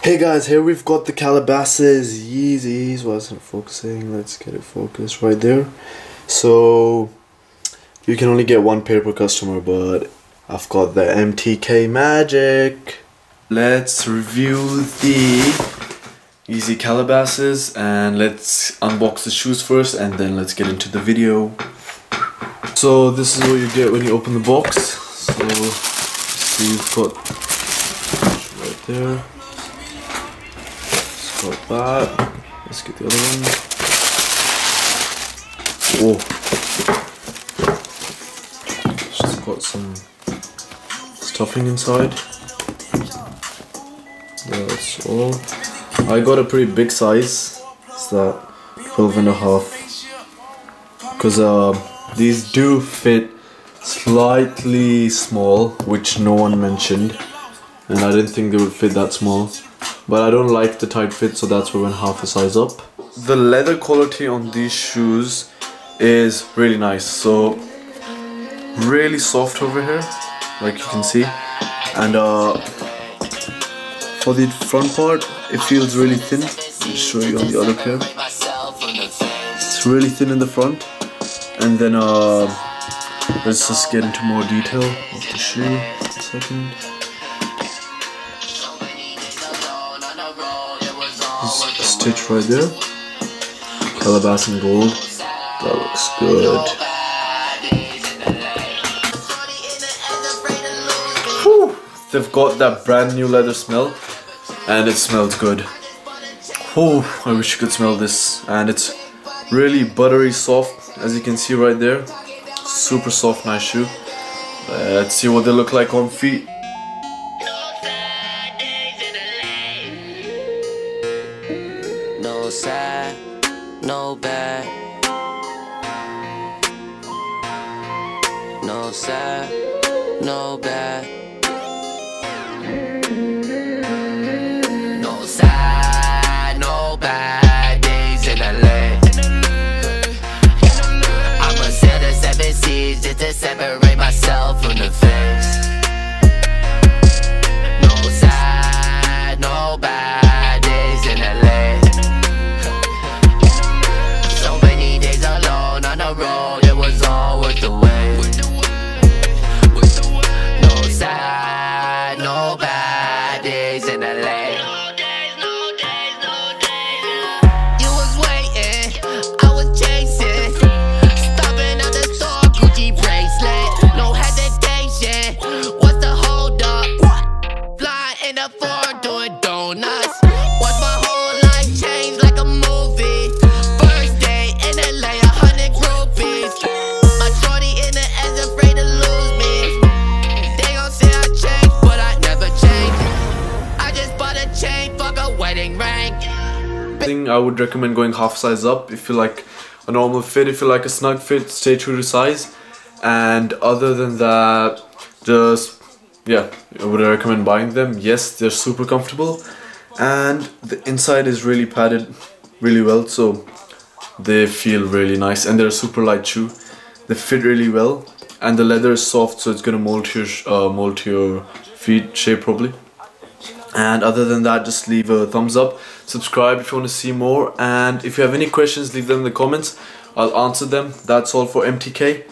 Hey guys, here we've got the Calabasas Yeezys. Wasn't focusing. Let's get it focused right there. So you can only get one pair per customer, but I've got the MTK magic. Let's review the Yeezy Calabasas and let's unbox the shoes first and then let's get into the video. So this is what you get when you open the box. So you've got right there. Got that. Let's get the other one. Oh, just got some stuffing inside. That's all. I got a pretty big size. It's that 12.5. Because these do fit slightly small, which no one mentioned, and I didn't think they would fit that small. But I don't like the tight fit, so that's why I went half a size up. The leather quality on these shoes is really nice. So really soft over here, like you can see. And for the front part, it feels really thin. I'll show you on the other pair. It's really thin in the front. And then let's just get into more detail of the shoe. A second. Stitch right there. Calabassas in gold. That looks good. Whew. They've got that brand new leather smell and it smells good. Whew. I wish you could smell this. And it's really buttery soft, as you can see right there. Super soft, nice shoe. Let's see what they look like on feet. No sad, no bad. No sad, no bad. No sad, no bad days in LA. I'ma sail the 7 seas just to separate myself from the face. No sad, no bad days in LA. On the road, it was all worth the wait. No sad, no bad days in LA. You was waiting, I was chasing. Stopping at the store, Gucci bracelet. No hesitation, what's the hold up? Flying in the Ford, doing donuts. Watch my whole life change like a movie. First day in LA, I would recommend going half size up if you like a normal fit. If you like a snug fit, stay true to size. And other than that, just yeah, I would recommend buying them. Yes, they're super comfortable and the inside is really padded really well, so they feel really nice and they're a super light shoe. They fit really well and the leather is soft, so it's gonna mold to your feet shape probably. And other than that, just leave a thumbs up, subscribe if you want to see more, and if you have any questions, leave them in the comments. I'll answer them. That's all for MTK.